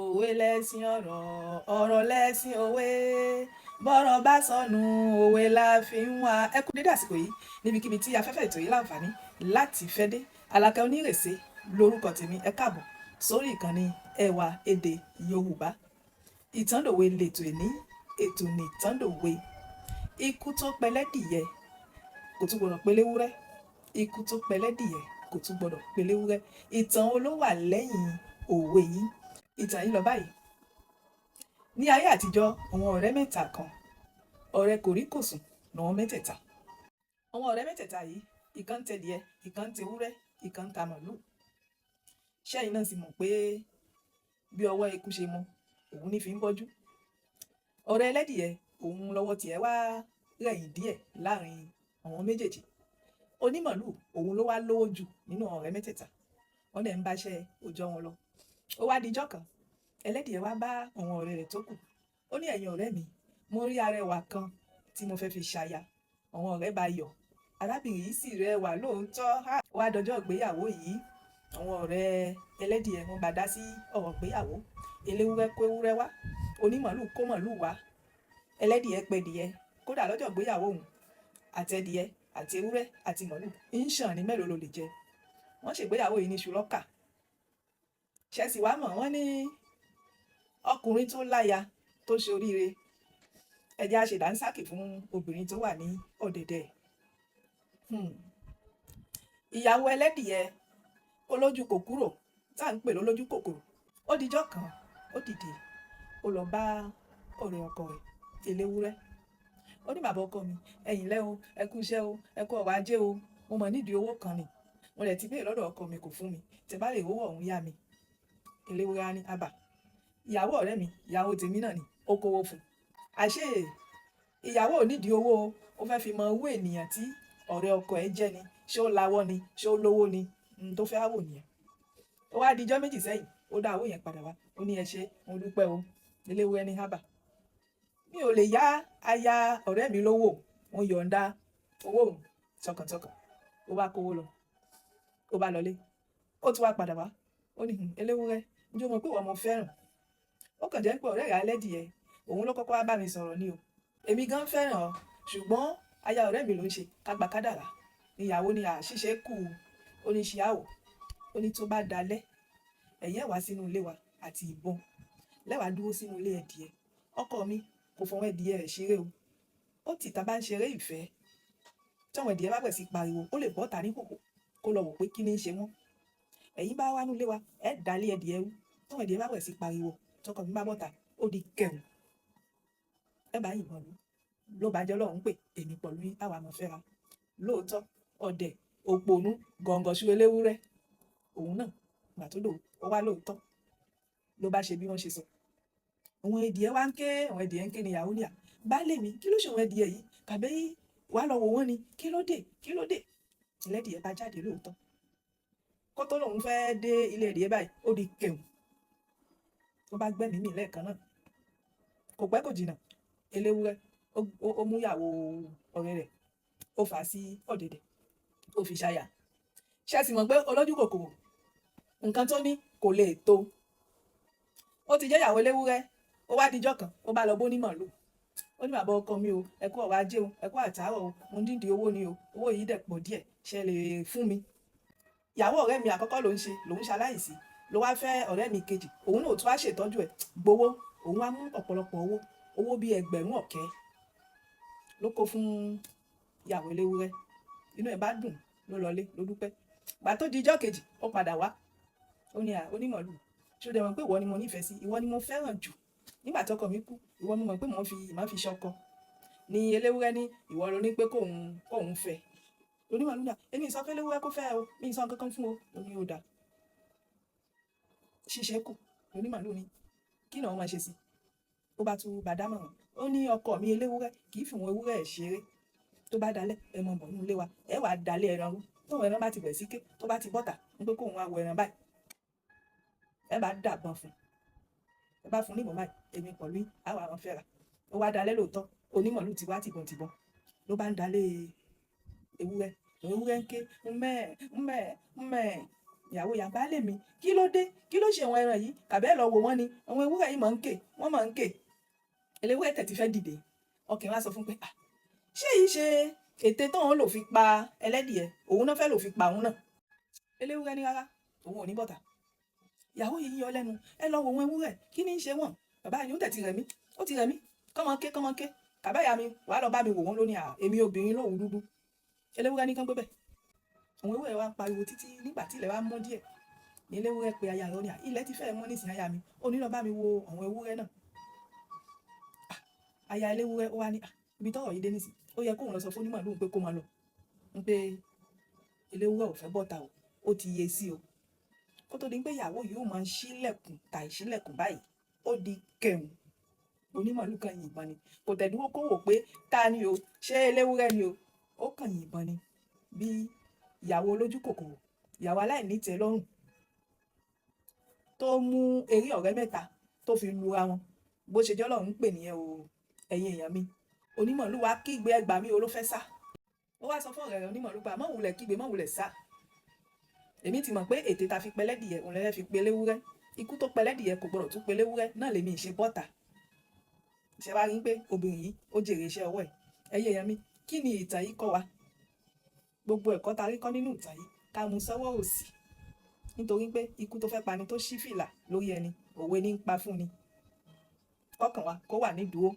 Òwe lẹṣin ọ̀rọ̀, ọ̀rọ̀ lẹṣin òwe. Bọ́rọ̀ bá sọnù, òwe la fi ń wá. Ẹ kú dédé àsìkò yìí níbikíbi tí afẹ́fẹ́ ètò yìí láǹfààní láti fẹ́ dé. Àlàkẹ́ Onírèsé lórúkọ tèmi. Ẹ káàbọ̀ sórí ìkànnì ẹwà èdè Yorùbá. Ìtàndòwe lètò ní ètò ní ìtàndòwe. Ikú tó pẹlẹ́dìyẹ kò tún gbọdọ̀ peléwúrẹ́. Ikú tó pẹlẹ́dìyẹ kò tún gbọdọ̀ peléwúrẹ́. Ìtàn wo ló wà lẹ́yìn òwe yìí? Ìtàn yìí lọ báyìí. Ní ayé àtijọ́, àwọn ọ̀rẹ́ mẹ́ta kan, ọ̀rẹ́ kòríkòsùn làwọn mẹ́tẹ̀ẹ̀ta. Àwọn ọ̀rẹ́ mẹ́tẹ̀ẹ̀ta yìí, ìkan ń tẹdìẹ, ìkan ń tewúrẹ́, ìkan ń ta màlúù. Ṣẹ́yìn náà sì mọ̀ pé bí ọwọ́ eku ṣe mọ, òun ní fi ń bọ́jú. Ọ̀rẹ́ ẹlẹ́dìẹ, òun lọ́wọ́ tiẹ̀ wá rẹ̀yìn díẹ̀ láàrin àwọn méjèèjì. Onímàlúù, òun ló wá lówó jù nínú ọ̀rẹ́ mẹ́tẹ̀ẹ̀ta. Wọ́n dẹ̀ ń báṣẹ́ òòjọ́ wọn lọ. Ó wá dijọ́ kan, ẹlẹ́dìẹ wá bá àwọn ọ̀rẹ́ rẹ̀ tó kù. Ó ní, ẹ̀yin ọ̀rẹ́ mi, mo rí arẹwà kan tí mo fẹ́ fi ṣaya. Àwọn ọ̀rẹ́ bá yọ̀. Arábìnrin yìí sì rẹwà lóòótọ́. Wá dọjọ́ ìgbéyàwó yìí, àwọn ọ̀rẹ́ ẹlẹ́dìẹ wọ́n bá dá sí ọ̀rọ̀ ìgbéyàwó. Eléwúrẹ́ kó ewúrẹ́ wá, onímàlúù kó màlúù wá, ẹlẹ́dìẹ pẹdìẹ. Kódà lọ́jọ́ ìgbéyàwó òun, àtẹdìẹ àti ewúrẹ́ àti màlúù ń ṣàn ní mélòó ló lè jẹ. Wọ́n ṣègbéyàwó yìí ní ṣùlọ́kà. Ṣẹ̀sì wá mọ̀, wọ́n ní ọkùnrin tó láya tó ṣe oríire, ẹ jẹ́ á ṣe dànsákì fún obìnrin tó wà ní ọ̀dẹ̀dẹ̀. Ìyàwó ẹlẹ́dìẹ olójú kòkúrò tá à ń pè lólójú kòkòrò. Ó dijọ́ kan, ó dìde, ó lọ bá ọ̀rẹ́ ọkọ rẹ̀ eléwúrẹ́. Ó ní, bàbá ọkọ mi, ẹ̀yin lẹ́ o, ẹ kú iṣẹ́ o, ẹ kú ọrọ̀ ajé o, mo mọ̀ nídìí owó kan ni. Mo lẹ̀ ti béèrè lọ́dọ̀ ọkọ mi kò fún mi, tẹ́ bá lè rówó ọ̀hún yá mi. Eléwúrẹ́ á ní, àbà, ìyàwó ọ̀rẹ́ mi, ìyàwó tèmi náà ni, ó kówó fún. Àṣé ìyàwó ò nídìí owó, ó fẹ́ fi mọ owó ènìyàn tí ọ̀rẹ́ ọkọ ẹ̀ jẹ́ ni. Ṣé ó lawọ́ ni, ṣé ó lówó ni, tó fẹ́ wò nìyẹn. Ó wá dijọ́ méjì sẹ́yìn, ó dá owó yẹn padà wá. Ó ní, ẹ ṣé, mo dúpẹ́ o. Eléwúrẹ́ ní, àbà, mi ò lè yá aya ọ̀rẹ́ mi lówó, mo yọ̀ǹda owó òun tọkàntọkàn. Ó wá kówó lọ, ó bá lọlé. Ó tún wá padà wá. Ó ní, eléwúrẹ́, ǹjẹ́ o mọ̀ pé ìwọ mo fẹ́ràn? Ó kàn jẹ́ pé ọ̀rẹ́ rẹ̀ ẹlẹ́dìẹ, òun ló kọ́kọ́ wá bá mi sọ̀rọ̀ ni o. Èmi gan fẹ́ràn ọ, ṣùgbọ́n aya ọ̀rẹ́ mi ló ń ṣe kágbà kádàrá. Ìyàwó ni àṣìṣe kù. Ó ní, ṣe àwò. Ó ní, tó bá dalẹ̀, ẹ̀yin wá sínú ilé wa àti ìbọn lẹ́wàá dúró sínú ilé ẹdìẹ. Ọkọ mi kò fọwọ́ ẹdìẹ rẹ̀ ṣeré o. Ó ti ta bá ń ṣeré ìfẹ́. Tọ́wọ̀n ẹdìẹ bá bẹ̀ sí pariwo, ó lè bọ́ ta ní kòkò kó lọ wò pé kí ni ń ṣe wọ́n. Ẹ̀yin bá wá nínú ilé wa, ẹ dálé ẹdìẹ rú. Tọ́wọ̀n ẹdìẹ bá bẹ̀ sí pariwo, tọkọ mi bá bọ́ta, ó di kẹrù. Ẹ bá yìnbọn lù. Ló bá jẹ́ Ọlọ́run pé èmi pẹ̀lú àwa mọ̀ fẹ́ra. Lóòótọ́, ọ̀dẹ̀, òpònú, gọ̀ǹgọ̀ṣú eléwúrẹ́. Òun náà, ìgbà tó lò ó wá lóòótọ́. Ló bá ṣe bí wọ́n ṣe sọ. Àwọn ẹdìẹ wá ń ké, àwọn ẹdìẹ ń ké ní ìyàwó ní à. Baálé mi, kí ló ṣe àwọn ẹdìẹ yìí? Kàbí wàá lọ wò wọ́n ni. Kí ló dé? Kí ló dé? Ẹlẹ́dìẹ bá jáde lóòótọ́. Kó tó lòun fẹ́ dé ilé ẹdìẹ báyìí, ó di kẹrù. Ó bá gbẹ́mìí mì lẹ́ẹ̀kan náà. Kò pẹ́ kò jìnnà. Eléwúrẹ́ ó mú ìyàwó ọ̀rẹ́ rẹ̀, ó fà á sí ọ̀dẹ̀dẹ̀, ó fi ṣaya. Ṣé ẹ sì mọ̀ pé olójú kòkòrò nǹkan tó ní kò lè tó. Ó ti jẹ́ ìyàwó eléwúrẹ́. Ó wá dijọ́ kan, ó bá lọ bó ní màlúù. Ó ní, bàbá ọkọ mi o, ẹ kú ọrọ̀ ajé o, ẹ kú àtàárọ̀ o, mo nídìí owó ni o, owó yìí dẹ̀ pọ̀ díẹ̀, ṣé ẹ lè fún mi? Ìyàwó ọ̀rẹ́ mi àkọ́kọ́ ló ń ṣe, lòun ṣaláìsí. Ló wá fẹ́ ọ̀rẹ́ mi kejì, òun náà tún wá ṣètọ́jú ẹ̀, gbowó. Òun wá mú ọ̀pọ̀lọpọ̀ owó bíi ẹgbẹ̀rún ọ̀kẹ́ ló kó fún ìyàwó eléwúrẹ́. Inú ẹ̀ bá dùn, ló lọlé, ló dúpẹ́. Gbà tó dijọ́ kejì, ó padà wá. Ó ní, onímàlúù, ṣé o dẹ̀ mọ̀ pé ìwọ ni mo nífẹ̀ẹ́ sí, ìwọ ni mo fẹ́ràn jù. Nígbà tọkọ mi kú, ìwọ ni mo mọ̀ pé màá fi ṣọkọ. Ni eléwúrẹ́ ní, ìwọ ló ní pé kóun fẹ́. Onímàlúù náà, èmi sọ fún eléwúrẹ́ kó fẹ́ o, mi sọ kankan fún o. Ó ní, ó dà. Ṣíṣe kù. Onímàlúù ní, kí náà wọ́n máa ṣe sí? Ó bá tún bá dámọ̀ràn. Ó ní, ọkọ mi eléwúrẹ́ kì í fi wọn ewúrẹ́ ẹ̀ ṣeré. Tó bá dalẹ̀, ẹ mọ̀ bọ̀ nínú ilé wa, ẹ wàá dalẹ̀ ẹran rú. Tóun ẹran bá ti bẹ̀ sí ké, tó bá ti bọ́ta, ń pé kóun wá wo ẹran báyìí. Ẹ bá dàbọn fún. Ẹ bá fún níbọn báyìí, èmi pẹ̀lú àwa àwọn fẹ́ra. Ó wá dalẹ̀ lóòótọ́. Onímàlúù ti wá tìbọntìbọn. Ló bá ń dalẹ̀ ewúrẹ́. Ewúrẹ́ ń ké, ńmẹ́, ńmẹ́, ńmẹ́. ìyàwó ya baálé mi kí ló dé, kí ló ṣe àwọn ẹran yìí, kàbẹ́ lọ wò wọ́n ni àwọn ewúrẹ́ yìí máa ń ké, wọ́n máa ń ké. eléwúrẹ́ tẹ̀ ti fẹ́ dìde, ọkùnrin wa sọ fún pé ṣé yìí ṣe ète tóun lò fi pa ẹlẹ́dìẹ, òun náà fẹ́ lò fi pa òun náà. eléwúrẹ́ ní rárá, òun ò ní bọ́ta. ìyàwó yìí yọ lẹ́nu, ẹ lọ wo wọn ewúrẹ́, kí ni ń ṣe wọ́n, bàbá yìí ó tẹ̀ ti rẹ̀ mí, ó ti rẹ̀ mí, kọ́mọ ké, kàbáyà mi wàá lọ bá mi wò wọ́n lónìí, èmi obìnrin lóhùn dúdú. eléwúrẹ́ ní kán gbé bẹ̀. àwọn ewúrẹ́ wa ń pariwo títí, nígbà tí ilẹ̀ wa mọ́ díẹ̀ ní eléwúrẹ́ pe aya rẹ̀ ó ní ilẹ̀ ti fẹ́ mọ́ nísìnyí aya mi, ó ní lọ bá mi wo àwọn ewúrẹ́ náà. aya eléwúrẹ́ ó wá ní ibi tọ́rọ̀ yìí dé nísìn, ó yẹ kóun lọ sọ fún onímàálù pé kó máa lọ, ń pé eléwúrẹ́ ò fẹ́ bọ́ta o, ó ti yé sí o. kó tó di pé ìyàwó yìí ó máa ń ṣílẹ̀kùn tà ìṣílẹ̀kùn báyìí, ó di kẹ̀hún. onímàálù kan yìnbọn ni, kò tẹ̀ dúró kó wò pé ta ni o, ṣé eléwúrẹ́ ni o, ó kàn yìnbọn ni. bí ìyàwó olójú kòkòrò, ìyàwó aláìnítẹ́lọ́rùn tó mú eré ọ̀rẹ́ mẹ́ta tó fi lura wọn, bó ṣe jọ́lọ̀ ń pè nìyẹn o. ẹ̀yin èèyàn mi, onímàálù wa kígbe ẹgbà mi o ló fẹ́ sá. ó wá sọ fún ọ̀rẹ́ rẹ̀ onímàálù pa mọ́ wulẹ̀ kígbe, mọ́ wulẹ̀ sá. èmi ti mọ̀ pé ètè ta fi pẹlẹ́dìyẹ òun lẹ́fẹ́ fi peléwúrẹ́, ikú tó pẹlẹ́dìyẹ kò gbọdọ̀ tún peléwúrẹ́, náà lèmi ìṣe bọ́ta. ṣe wá rí pé obìnrin yìí ó jèrè iṣẹ́ ọwọ́ ẹ̀. ẹ̀yin èèyàn mi, kí ni ìtàn yìí kọ́ wa? gbogbo ẹ̀kọ́ ta rí kọ́ nínú ìtàn yìí ká mú sọ́wọ́ òsì, nítorí pé ikú tó fẹ́ pani tó ṣí fìlà lórí ẹni, òwe ní ń pa fún ni. kọ́kàn wa kó wà ní dúró.